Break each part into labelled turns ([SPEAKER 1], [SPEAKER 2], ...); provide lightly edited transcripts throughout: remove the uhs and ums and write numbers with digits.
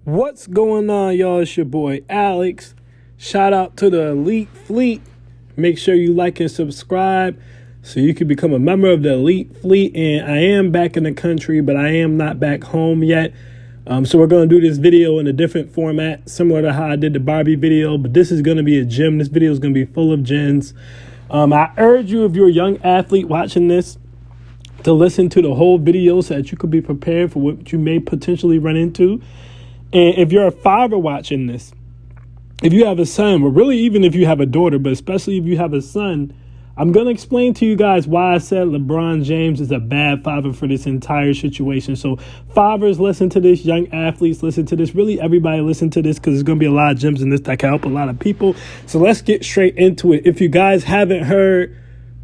[SPEAKER 1] What's going on, y'all? It's your boy Alex. Shout out to the Elite Fleet. Make sure you like and subscribe so you can become a member of the Elite Fleet. And I am back in the country, but I am not back home yet. So we're going to do this video in a different format, similar to how I did the Barbie video. But this is going to be a gym. This video is going to be full of gyms. I urge you, if you're a young athlete watching this, to listen to the whole video so that you could be prepared for what you may potentially run into. And if you're a father watching this, if you have a son, or really even if you have a daughter, but especially if you have a son, I'm going to explain to you guys why I said LeBron James is a bad father for this entire situation. So fathers, listen to this. Young athletes, listen to this. Really, everybody listen to this because there's going to be a lot of gems in this that can help a lot of people. So let's get straight into it. If you guys haven't heard,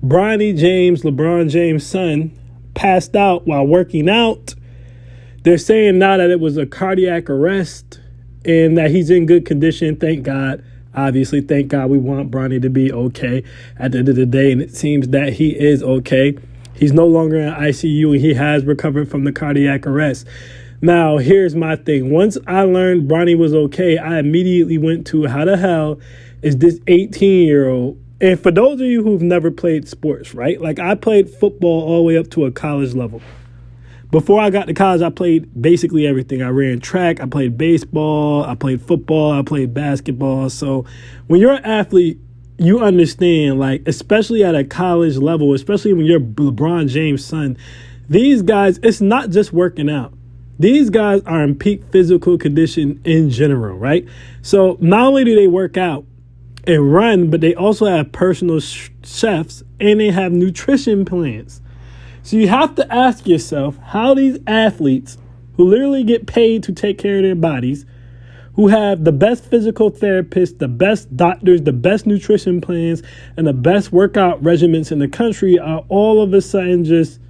[SPEAKER 1] Bronny James, LeBron James' son, passed out while working out. They're saying now that it was a cardiac arrest and that he's in good condition. Thank God. Obviously, thank God. We want Bronny to be okay at the end of the day, and it seems that he is okay. He's no longer in ICU, and he has recovered from the cardiac arrest. Now, here's my thing. Once I learned Bronny was okay, I immediately went to how the hell is this 18-year-old? And for those of you who've never played sports, right? Like I played football all the way up to a college level. Before I got to college, I played basically everything. I ran track, I played baseball, I played football, I played basketball. So when you're an athlete, you understand, like, especially at a college level, especially when you're LeBron James' son, these guys, it's not just working out. These guys are in peak physical condition in general, right? So not only do they work out and run, but they also have personal chefs and they have nutrition plans. So you have to ask yourself how these athletes who literally get paid to take care of their bodies, who have the best physical therapists, the best doctors, the best nutrition plans, and the best workout regimens in the country are all of a sudden just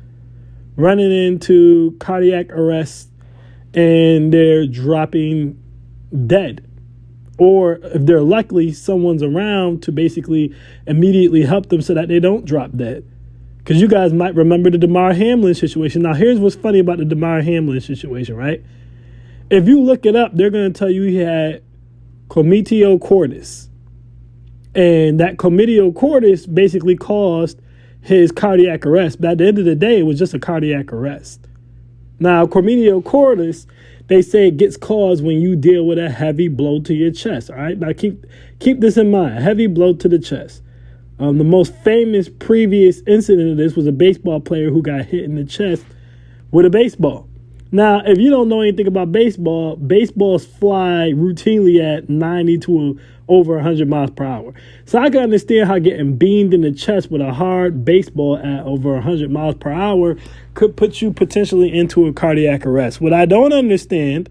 [SPEAKER 1] running into cardiac arrest and they're dropping dead. Or if they're lucky, someone's around to basically immediately help them so that they don't drop dead. Because you guys might remember the Damar Hamlin situation. Now, here's what's funny about the Damar Hamlin situation, right? If you look it up, they're going to tell you he had comitio cordis. And that comitio cordis basically caused his cardiac arrest. But at the end of the day, it was just a cardiac arrest. Now, comitio cordis, they say it gets caused when you deal with a heavy blow to your chest, all right? Now, keep this in mind, a heavy blow to the chest. The most famous previous incident of this was a baseball player who got hit in the chest with a baseball. Now, if you don't know anything about baseball, baseballs fly routinely at 90 to over 100 miles per hour. So I can understand how getting beamed in the chest with a hard baseball at over 100 miles per hour could put you potentially into a cardiac arrest. What I don't understand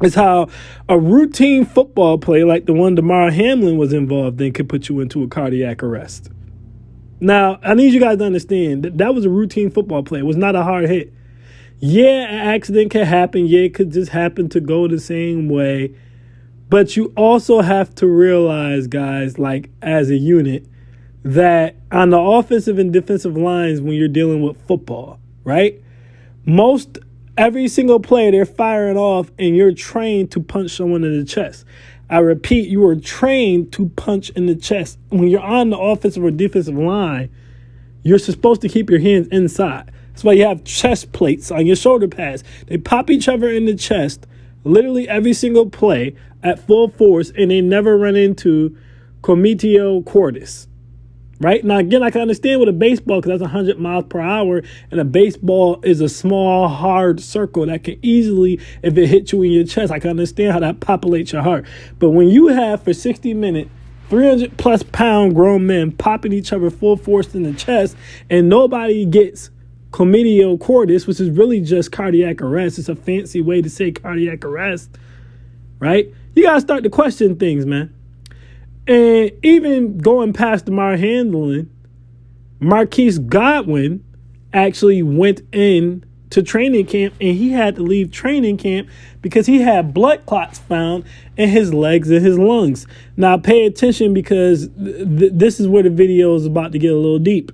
[SPEAKER 1] is how a routine football play like the one Damar Hamlin was involved in could put you into a cardiac arrest. Now, I need you guys to understand that that was a routine football play. It was not a hard hit. Yeah, an accident can happen. Yeah, it could just happen to go the same way. But you also have to realize, guys, like as a unit, that on the offensive and defensive lines when you're dealing with football, right? Every single play they're firing off and you're trained to punch someone in the chest. I repeat, you are trained to punch in the chest. When you're on the offensive or defensive line, you're supposed to keep your hands inside. That's why you have chest plates on your shoulder pads. They pop each other in the chest literally every single play at full force, and they never run into comitio cordis. Right? Now, again, I can understand with a baseball because that's 100 miles per hour, and a baseball is a small, hard circle that can easily, if it hits you in your chest, I can understand how that populates your heart. But when you have, for 60 minutes, 300-plus pound grown men popping each other full force in the chest, and nobody gets comitio cordis, which is really just cardiac arrest. It's a fancy way to say cardiac arrest, right? You got to start to question things, man. And even going past Damar Hamlin, Marquise Godwin actually went in to training camp, and he had to leave training camp because he had blood clots found in his legs and his lungs. Now, pay attention because this is where the video is about to get a little deep.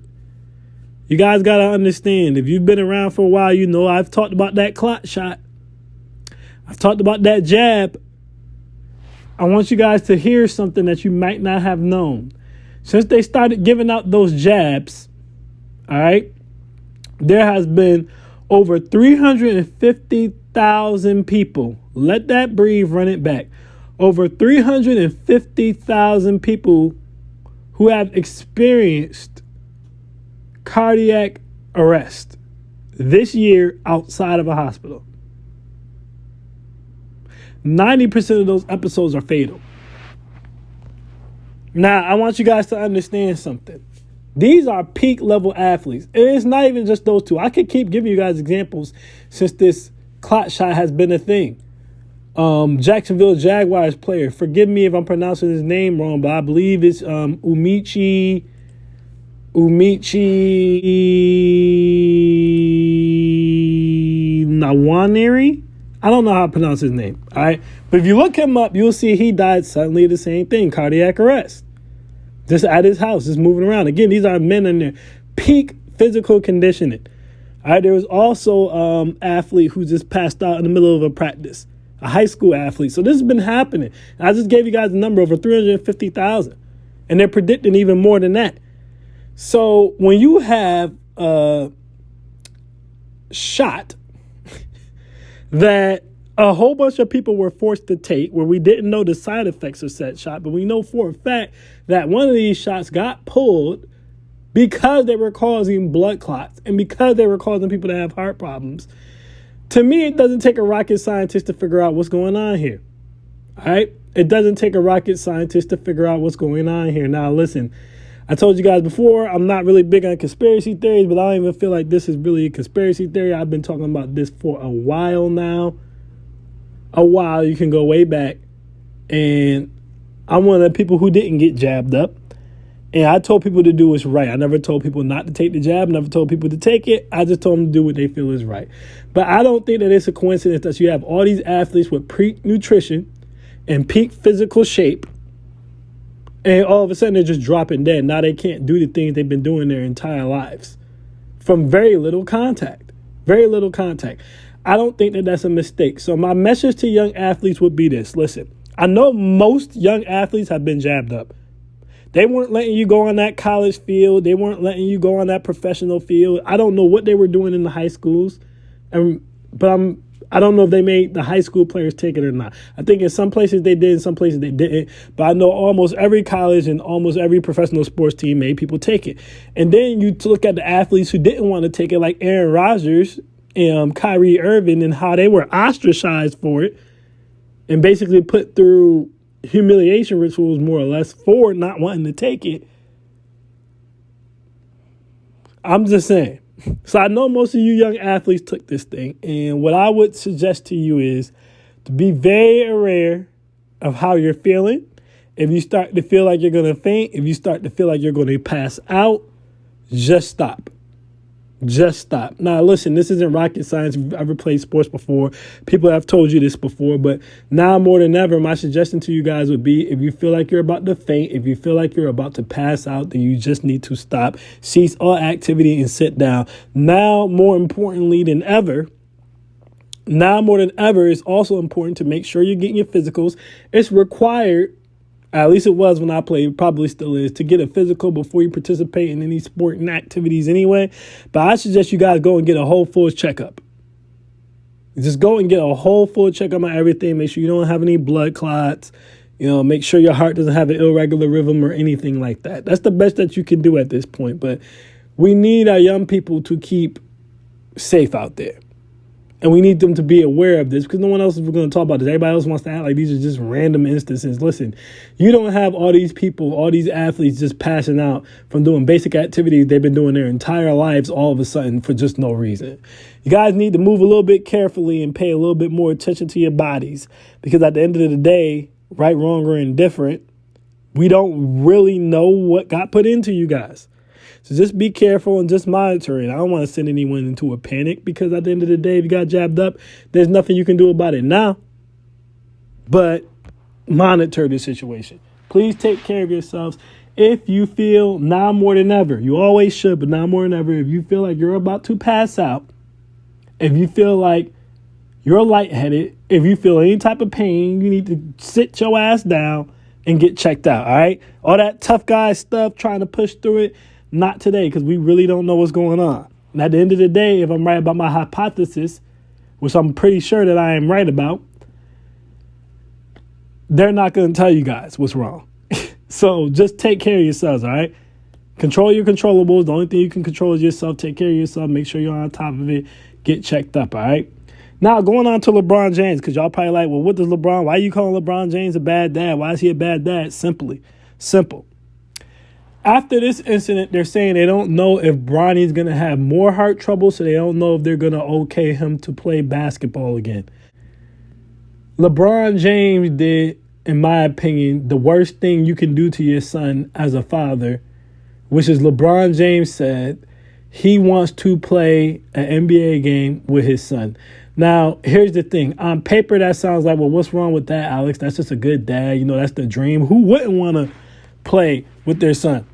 [SPEAKER 1] You guys got to understand, if you've been around for a while, you know I've talked about that clot shot. I've talked about that jab. I want you guys to hear something that you might not have known. Since they started giving out those jabs, all right, there has been over 350,000 people. Let that breathe, run it back. Over 350,000 people who have experienced cardiac arrest this year outside of a hospital. 90% of those episodes are fatal. Now, I want you guys to understand something. These are peak level athletes. And it's not even just those two. I could keep giving you guys examples since this clot shot has been a thing. Jacksonville Jaguars player. Forgive me if I'm pronouncing his name wrong, but I believe it's Umichi Nawaneri. I don't know how to pronounce his name. All right. But if you look him up, you'll see he died suddenly of the same thing, cardiac arrest. Just at his house, just moving around. Again, these are men in their peak physical conditioning. All right. There was also athlete who just passed out in the middle of a practice, a high school athlete. So this has been happening. I just gave you guys a number over 350,000, and they're predicting even more than that. So when you have a shot that a whole bunch of people were forced to take, where we didn't know the side effects of said shot, but we know for a fact that one of these shots got pulled because they were causing blood clots and because they were causing people to have heart problems. To me, it doesn't take a rocket scientist to figure out what's going on here. All right? It doesn't take a rocket scientist to figure out what's going on here. Now, listen, I told you guys before, I'm not really big on conspiracy theories, but I don't even feel like this is really a conspiracy theory. I've been talking about this for a while now. A while. You can go way back. And I'm one of the people who didn't get jabbed up. And I told people to do what's right. I never told people not to take the jab. Never told people to take it. I just told them to do what they feel is right. But I don't think that it's a coincidence that you have all these athletes with peak nutrition and peak physical shape, and all of a sudden they're just dropping dead. Now they can't do the things they've been doing their entire lives from very little contact. Very little contact. I don't think that that's a mistake. So my message to young athletes would be this. Listen, I know most young athletes have been jabbed up. They weren't letting you go on that college field. They weren't letting you go on that professional field. I don't know what they were doing in the high schools. But I don't know if they made the high school players take it or not. I think in some places they did, in some places they didn't. But I know almost every college and almost every professional sports team made people take it. And then you look at the athletes who didn't want to take it, like Aaron Rodgers and Kyrie Irving, and how they were ostracized for it and basically put through humiliation rituals, more or less, for not wanting to take it. I'm just saying. So I know most of you young athletes took this thing. And what I would suggest to you is to be very aware of how you're feeling. If you start to feel like you're going to faint, if you start to feel like you're going to pass out, just stop. Just stop. Now, listen, this isn't rocket science. If you've ever played sports before, people have told you this before. But now more than ever, my suggestion to you guys would be, if you feel like you're about to faint, if you feel like you're about to pass out, then you just need to stop, cease all activity, and sit down. Now, more importantly than ever, it's also important to make sure you're getting your physicals. It's required, at least it was when I played, probably still is, to get a physical before you participate in any sporting activities anyway. But I suggest you guys go and get a whole full checkup. Just go and get a whole full checkup on everything. Make sure you don't have any blood clots. Make sure your heart doesn't have an irregular rhythm or anything like that. That's the best that you can do at this point. But we need our young people to keep safe out there. And we need them to be aware of this, because no one else is going to talk about this. Everybody else wants to act like these are just random instances. Listen, you don't have all these people, all these athletes just passing out from doing basic activities they've been doing their entire lives all of a sudden for just no reason. You guys need to move a little bit carefully and pay a little bit more attention to your bodies, because at the end of the day, right, wrong, or indifferent, we don't really know what got put into you guys. So just be careful and just monitor it. I don't want to send anyone into a panic, because at the end of the day, if you got jabbed up, there's nothing you can do about it now. But monitor the situation. Please take care of yourselves. If you feel, now more than ever, you always should, but now more than ever, if you feel like you're about to pass out, if you feel like You're lightheaded. If you feel any type of pain, you need to sit your ass down and get checked out, all right? All that tough guy stuff, trying to push through it, not today, because we really don't know what's going on. And at the end of the day, if I'm right about my hypothesis, which I'm pretty sure that I am right about, they're not going to tell you guys what's wrong. So just take care of yourselves, all right? Control your controllables. The only thing you can control is yourself. Take care of yourself. Make sure you're on top of it. Get checked up, all right? Now, going on to LeBron James, because y'all probably like, well, what does LeBron, why are you calling LeBron James a bad dad? Why is he a bad dad? Simple. After this incident, they're saying they don't know if Bronny's going to have more heart trouble, so they don't know if they're going to okay him to play basketball again. LeBron James did, in my opinion, the worst thing you can do to your son as a father, which is LeBron James said he wants to play an NBA game with his son. Now, here's the thing. On paper, that sounds like, well, what's wrong with that, Alex? That's just a good dad. You know, that's the dream. Who wouldn't want to play with their son?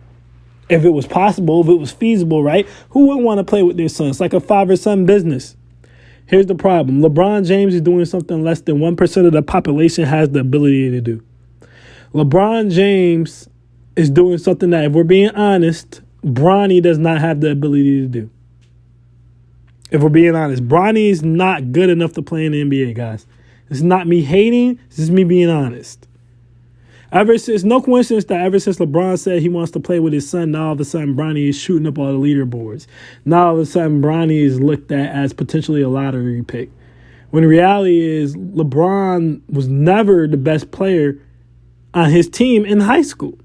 [SPEAKER 1] If it was possible, if it was feasible, right? Who wouldn't want to play with their son? It's like a father-son business. Here's the problem. LeBron James is doing something less than 1% of the population has the ability to do. LeBron James is doing something that, if we're being honest, Bronny does not have the ability to do. If we're being honest, Bronny is not good enough to play in the NBA, guys. It's not me hating. This is me being honest. No coincidence that ever since LeBron said he wants to play with his son, now all of a sudden Bronny is shooting up all the leaderboards. Now all of a sudden Bronny is looked at as potentially a lottery pick. When the reality is LeBron was never the best player on his team in high school.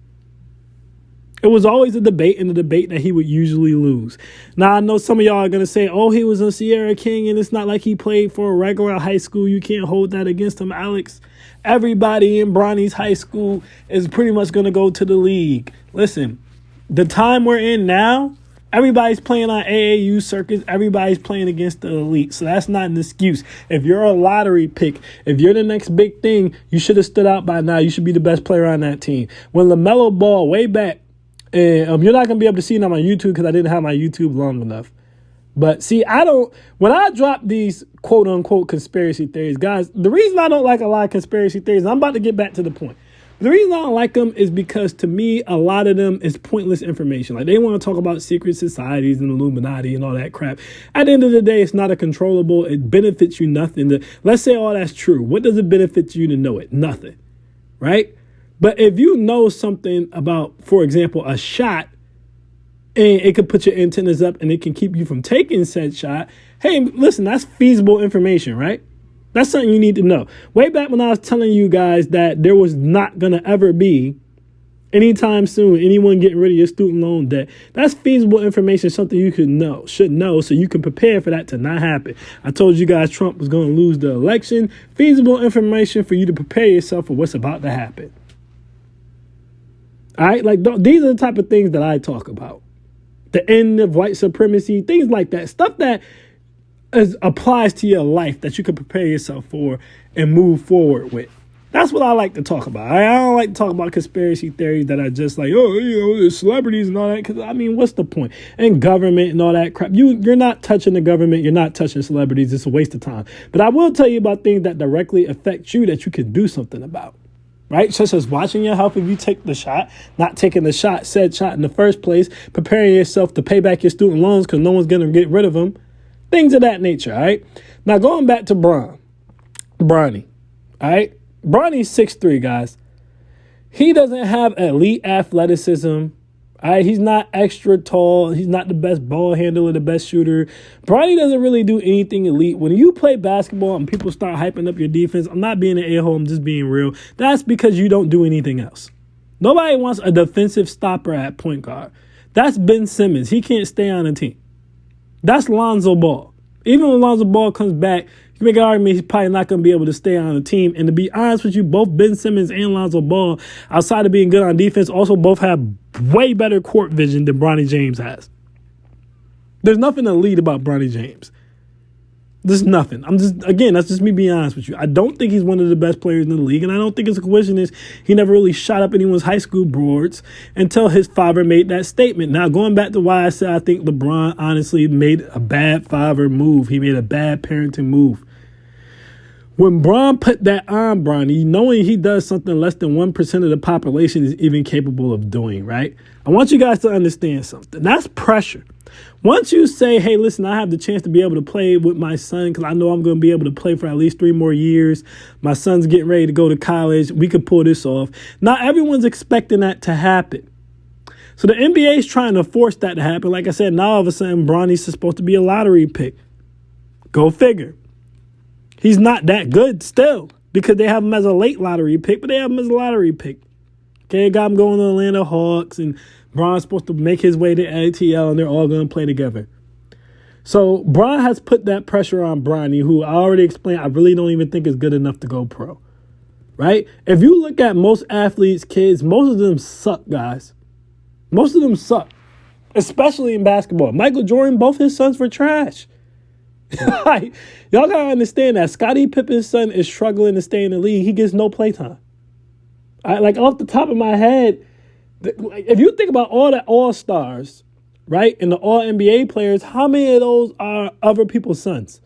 [SPEAKER 1] It was always a debate, and a debate that he would usually lose. Now, I know some of y'all are going to say, oh, he was a Sierra King, and it's not like he played for a regular high school. You can't hold that against him, Alex. Everybody in Bronny's high school is pretty much going to go to the league. Listen, the time we're in now, everybody's playing on AAU circuits. Everybody's playing against the elite. So that's not an excuse. If you're a lottery pick, if you're the next big thing, you should have stood out by now. You should be the best player on that team. When LaMelo Ball, way back, and you're not going to be able to see it on my YouTube because I didn't have my YouTube long enough. But see, when I drop these quote unquote conspiracy theories, guys, the reason I don't like a lot of conspiracy theories, I'm about to get back to the point. The reason I don't like them is because, to me, a lot of them is pointless information. Like, they want to talk about secret societies and Illuminati and all that crap. At the end of the day, it's not a controllable. It benefits you nothing. Let's say all that's true. What does it benefit you to know it? Nothing, right? But if you know something about, for example, a shot, and it could put your antennas up and it can keep you from taking said shot, hey, listen, that's feasible information, right? That's something you need to know. Way back when I was telling you guys that there was not going to ever be, anytime soon, anyone getting rid of your student loan debt, that's feasible information, something you should know, so you can prepare for that to not happen. I told you guys Trump was going to lose the election. Feasible information for you to prepare yourself for what's about to happen. All right, like these are the type of things that I talk about. The end of white supremacy, things like that. Stuff that applies to your life that you can prepare yourself for and move forward with. That's what I like to talk about. I don't like to talk about conspiracy theories that are just like, oh, you know, there's celebrities and all that. Because, I mean, what's the point? And government and all that crap. You're not touching the government. You're not touching celebrities. It's a waste of time. But I will tell you about things that directly affect you that you can do something about. Right? Such as watching your health if you take the shot, not taking the said shot in the first place, preparing yourself to pay back your student loans because no one's going to get rid of them. Things of that nature, all right? Now, going back to Bronny, all right? Bronny's 6'3", guys. He doesn't have elite athleticism. All right, he's not extra tall. He's not the best ball handler, the best shooter. Bronny doesn't really do anything elite. When you play basketball and people start hyping up your defense, I'm not being an a-hole, I'm just being real. That's because you don't do anything else. Nobody wants a defensive stopper at point guard. That's Ben Simmons. He can't stay on a team. That's Lonzo Ball. Even when Lonzo Ball comes back, you make an argument he's probably not going to be able to stay on the team. And to be honest with you, both Ben Simmons and Lonzo Ball, outside of being good on defense, also both have way better court vision than Bronny James has. There's nothing elite about Bronny James. There's nothing. That's just me being honest with you. I don't think he's one of the best players in the league, and I don't think it's a coincidence he never really shot up anyone's high school boards until his father made that statement. Now, going back to why I said I think LeBron honestly made a bad father move. He made a bad parenting move. When Bron put that on Bronny, knowing he does something less than 1% of the population is even capable of doing, right? I want you guys to understand something. That's pressure. Once you say, hey, listen, I have the chance to be able to play with my son because I know I'm going to be able to play for at least 3 more years. My son's getting ready to go to college. We could pull this off. Not everyone's expecting that to happen. So the NBA is trying to force that to happen. Like I said, now all of a sudden, Bronny's supposed to be a lottery pick. Go figure. He's not that good still because they have him as a late lottery pick, but they have him as a lottery pick. Okay, got him going to Atlanta Hawks, and Bron's supposed to make his way to ATL, and they're all going to play together. So Bron has put that pressure on Bronny, who I already explained I really don't even think is good enough to go pro. Right? If you look at most athletes, kids, most of them suck, guys. Most of them suck, especially in basketball. Michael Jordan, both his sons were trash. Like, y'all gotta understand that Scottie Pippen's son is struggling to stay in the league. He gets no playtime. Like off the top of my head, if you think about all the all-stars, right, and the all-NBA players, how many of those are other people's sons?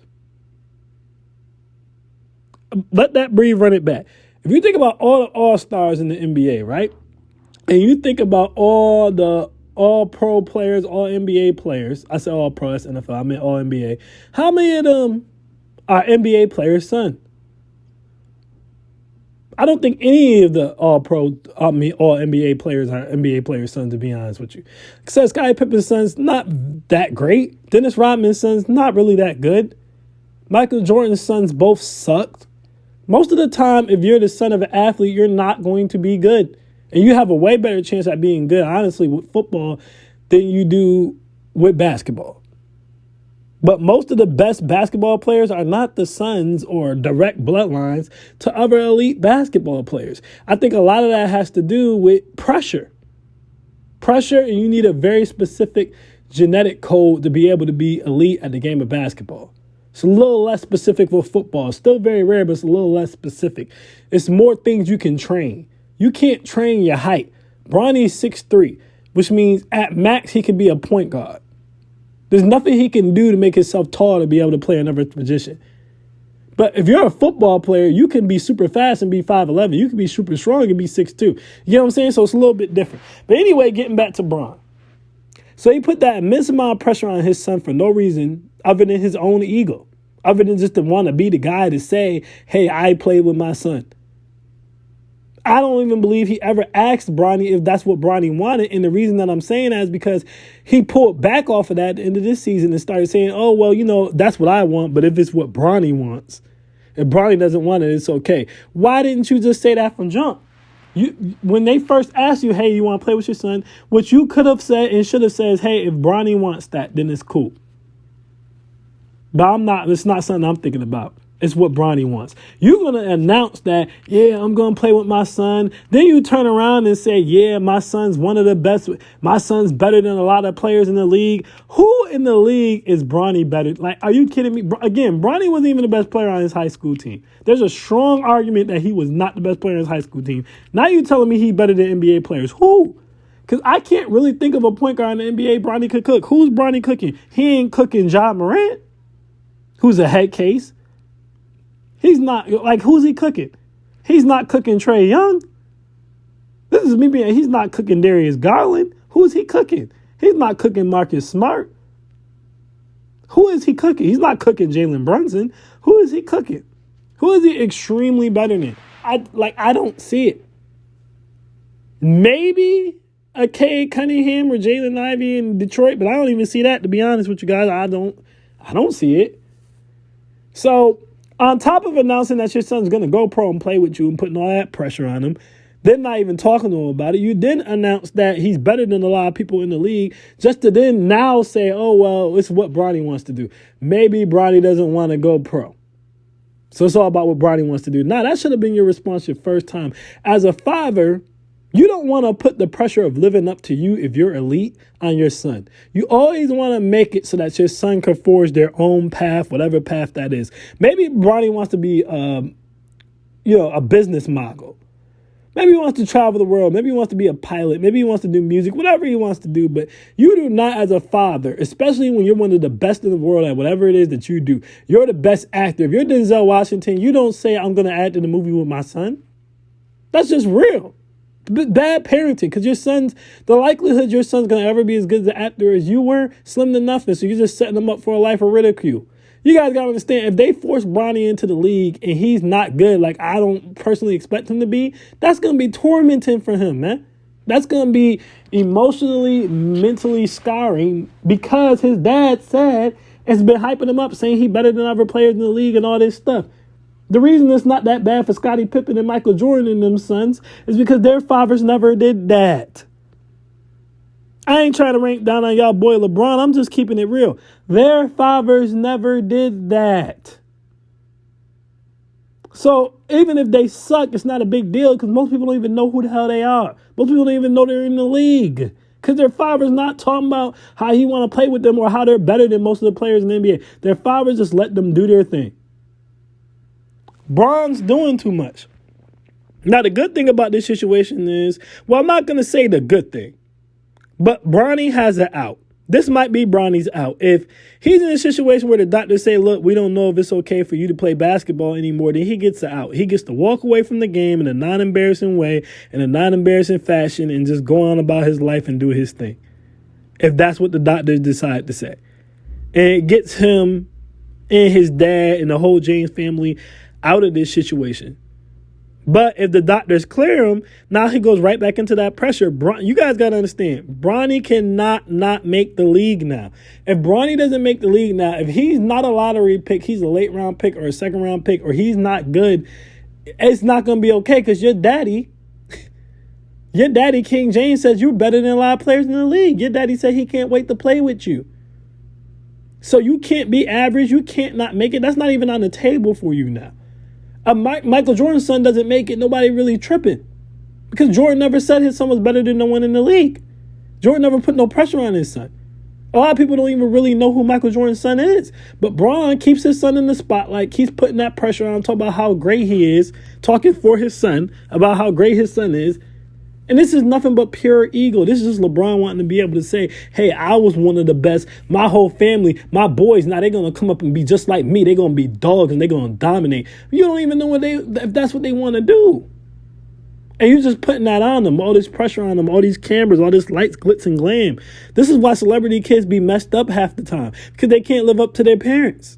[SPEAKER 1] Let that breathe, run it back. If you think about all the all-stars in the NBA, right, and you think about all the all-pro players, all-NBA players, I said all-pro, that's NFL, I meant all-NBA. How many of them are NBA players' son? I don't think any of the all-NBA players are NBA players' sons, to be honest with you. Except Scottie Pippen's son's not that great. Dennis Rodman's son's not really that good. Michael Jordan's sons both sucked. Most of the time, if you're the son of an athlete, you're not going to be good. And you have a way better chance at being good, honestly, with football than you do with basketball. But most of the best basketball players are not the sons or direct bloodlines to other elite basketball players. I think a lot of that has to do with pressure. Pressure, and you need a very specific genetic code to be able to be elite at the game of basketball. It's a little less specific for football. It's still very rare, but it's a little less specific. It's more things you can train. You can't train your height. Bronny's 6'3", which means at max he can be a point guard. There's nothing he can do to make himself tall to be able to play another position. But if you're a football player, you can be super fast and be 5'11". You can be super strong and be 6'2". You know what I'm saying? So it's a little bit different. But anyway, getting back to Bron. So he put that immense amount of pressure on his son for no reason other than his own ego, other than just to want to be the guy to say, hey, I played with my son. I don't even believe he ever asked Bronny if that's what Bronny wanted. And the reason that I'm saying that is because he pulled back off of that at the end of this season and started saying, oh, well, you know, that's what I want. But if it's what Bronny wants, if Bronny doesn't want it, it's okay. Why didn't you just say that from jump? When they first asked you, hey, you want to play with your son? What you could have said and should have said is, hey, if Bronny wants that, then it's cool. But it's not something I'm thinking about. It's what Bronny wants. You're going to announce that, yeah, I'm going to play with my son. Then you turn around and say, yeah, my son's one of the best. My son's better than a lot of players in the league. Who in the league is Bronny better? Like, are you kidding me? Again, Bronny wasn't even the best player on his high school team. There's a strong argument that he was not the best player on his high school team. Now you're telling me he's better than NBA players. Who? Because I can't really think of a point guard in the NBA Bronny could cook. Who's Bronny cooking? He ain't cooking Ja Morant, who's a head case. He's not, like, who's he cooking? He's not cooking Trae Young. This is me being, he's not cooking Darius Garland. Who's he cooking? He's not cooking Marcus Smart. Who is he cooking? He's not cooking Jalen Brunson. Who is he cooking? Who is he extremely better than? I don't see it. Maybe a Cade Cunningham or Jalen Ivey in Detroit, but I don't even see that, to be honest with you guys. I don't see it. So, on top of announcing that your son's going to go pro and play with you and putting all that pressure on him, then not even talking to him about it, you then announce that he's better than a lot of people in the league just to then now say, oh, well, it's what Bronny wants to do. Maybe Bronny doesn't want to go pro. So it's all about what Bronny wants to do. Now, that should have been your response your first time. As a father, you don't want to put the pressure of living up to you if you're elite on your son. You always want to make it so that your son can forge their own path, whatever path that is. Maybe Bronny wants to be, a business mogul. Maybe he wants to travel the world. Maybe he wants to be a pilot. Maybe he wants to do music, whatever he wants to do. But you do not, as a father, especially when you're one of the best in the world at whatever it is that you do. You're the best actor. If you're Denzel Washington, you don't say, I'm going to act in a movie with my son. That's just real. Bad parenting, because the likelihood your son's going to ever be as good as an actor as you were, slim to nothing. So you're just setting them up for a life of ridicule. You guys got to understand, if they force Bronny into the league and he's not good, like I don't personally expect him to be, that's going to be tormenting for him, man. That's going to be emotionally, mentally scarring, because his dad said, has been hyping him up, saying he better than other players in the league and all this stuff. The reason it's not that bad for Scottie Pippen and Michael Jordan and them sons is because their fathers never did that. I ain't trying to rank down on y'all boy LeBron. I'm just keeping it real. Their fathers never did that. So even if they suck, it's not a big deal, because most people don't even know who the hell they are. Most people don't even know they're in the league, because their father's not talking about how he want to play with them or how they're better than most of the players in the NBA. Their fathers just let them do their thing. Bron's doing too much. Now, the good thing about this situation is, well, I'm not going to say the good thing, but Bronny has an out. This might be Bronny's out. If he's in a situation where the doctors say, look, we don't know if it's okay for you to play basketball anymore, then he gets an out. He gets to walk away from the game in a non-embarrassing way, in a non-embarrassing fashion, and just go on about his life and do his thing, if that's what the doctors decide to say. And it gets him and his dad and the whole James family out of this situation. But if the doctors clear him, now he goes right back into that pressure. You guys got to understand, Bronny cannot not make the league now. If Bronny doesn't make the league now, if he's not a lottery pick, he's a late round pick or a second round pick, or he's not good, it's not going to be okay, because your daddy, King James, says you're better than a lot of players in the league. Your daddy said he can't wait to play with you. So you can't be average. You can't not make it. That's not even on the table for you now. Michael Jordan's son doesn't make it, nobody really tripping, because Jordan never said his son was better than no one in the league. Jordan never put no pressure on his son. A lot of people don't even really know who Michael Jordan's son is, but Bron keeps his son in the spotlight, keeps putting that pressure on him, talking about how great he is, talking for his son about how great his son is. And this is nothing but pure ego. This is just LeBron wanting to be able to say, hey, I was one of the best. My whole family, my boys, now they're going to come up and be just like me. They're going to be dogs and they're going to dominate. You don't even know if that's what they want to do. And you're just putting that on them, all this pressure on them, all these cameras, all this lights, glitz, and glam. This is why celebrity kids be messed up half the time, because they can't live up to their parents.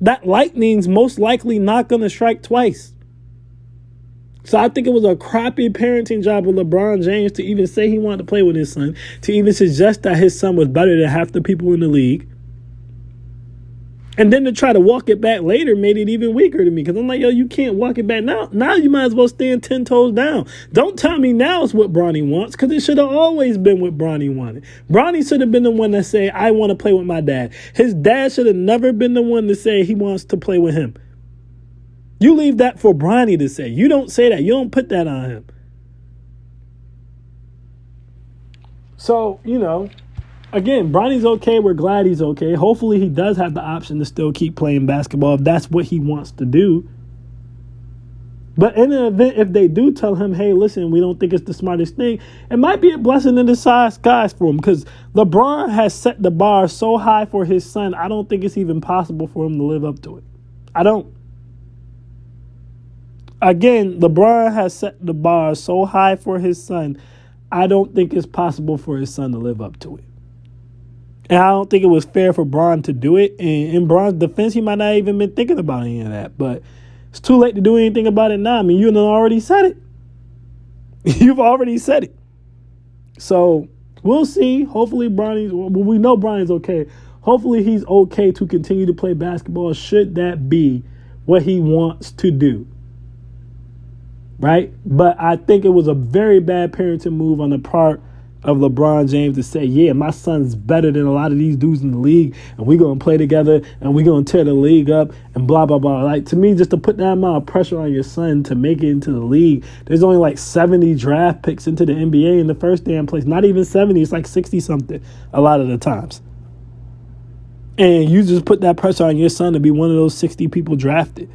[SPEAKER 1] That lightning's most likely not going to strike twice. So I think it was a crappy parenting job of LeBron James to even say he wanted to play with his son, to even suggest that his son was better than half the people in the league. And then to try to walk it back later made it even weaker to me, because I'm like, yo, you can't walk it back now. Now you might as well stand 10 toes down. Don't tell me now it's what Bronny wants, because it should have always been what Bronny wanted. Bronny should have been the one that said, I want to play with my dad. His dad should have never been the one to say he wants to play with him. You leave that for Bronny to say. You don't say that. You don't put that on him. So, again, Bronny's okay. We're glad he's okay. Hopefully he does have the option to still keep playing basketball if that's what he wants to do. But in an event, if they do tell him, hey, listen, we don't think it's the smartest thing, it might be a blessing in disguise for him, because LeBron has set the bar so high for his son, I don't think it's even possible for him to live up to it. I don't. Again, LeBron has set the bar so high for his son, I don't think it's possible for his son to live up to it. And I don't think it was fair for Bron to do it. And in Bron's defense, he might not even been thinking about any of that. But it's too late to do anything about it now. I mean, you already said it. You've already said it. So we'll see. Hopefully we know Bronny's okay. Hopefully he's okay to continue to play basketball, should that be what he wants to do. Right? But I think it was a very bad parenting move on the part of LeBron James to say, yeah, my son's better than a lot of these dudes in the league, and we're going to play together, and we're going to tear the league up, and blah, blah, blah. Like, to me, just to put that amount of pressure on your son to make it into the league, there's only like 70 draft picks into the NBA in the first damn place. Not even 70, it's like 60-something a lot of the times. And you just put that pressure on your son to be one of those 60 people drafted.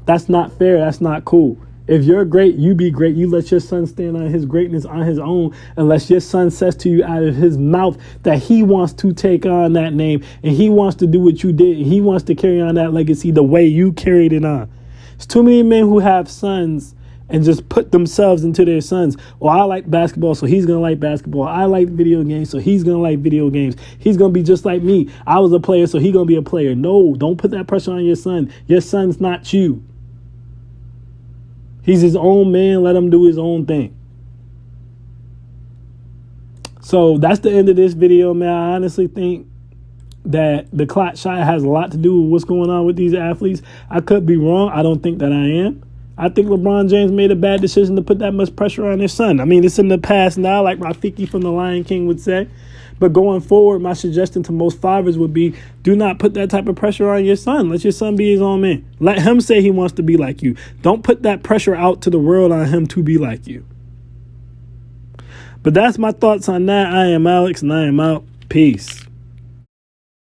[SPEAKER 1] That's not fair. That's not cool. If you're great, you be great. You let your son stand on his greatness on his own, unless your son says to you out of his mouth that he wants to take on that name and he wants to do what you did. He wants to carry on that legacy the way you carried it on. There's too many men who have sons and just put themselves into their sons. Well, I like basketball, so he's going to like basketball. I like video games, so he's going to like video games. He's going to be just like me. I was a player, so he's going to be a player. No, don't put that pressure on your son. Your son's not you. He's his own man. Let him do his own thing. So that's the end of this video, man. I honestly think that the clock shot has a lot to do with what's going on with these athletes. I could be wrong. I don't think that I am. I think LeBron James made a bad decision to put that much pressure on his son. I mean, it's in the past now, like Rafiki from The Lion King would say. But going forward, my suggestion to most fathers would be, do not put that type of pressure on your son. Let your son be his own man. Let him say he wants to be like you. Don't put that pressure out to the world on him to be like you. But that's my thoughts on that. I am Alex, and I am out. Peace.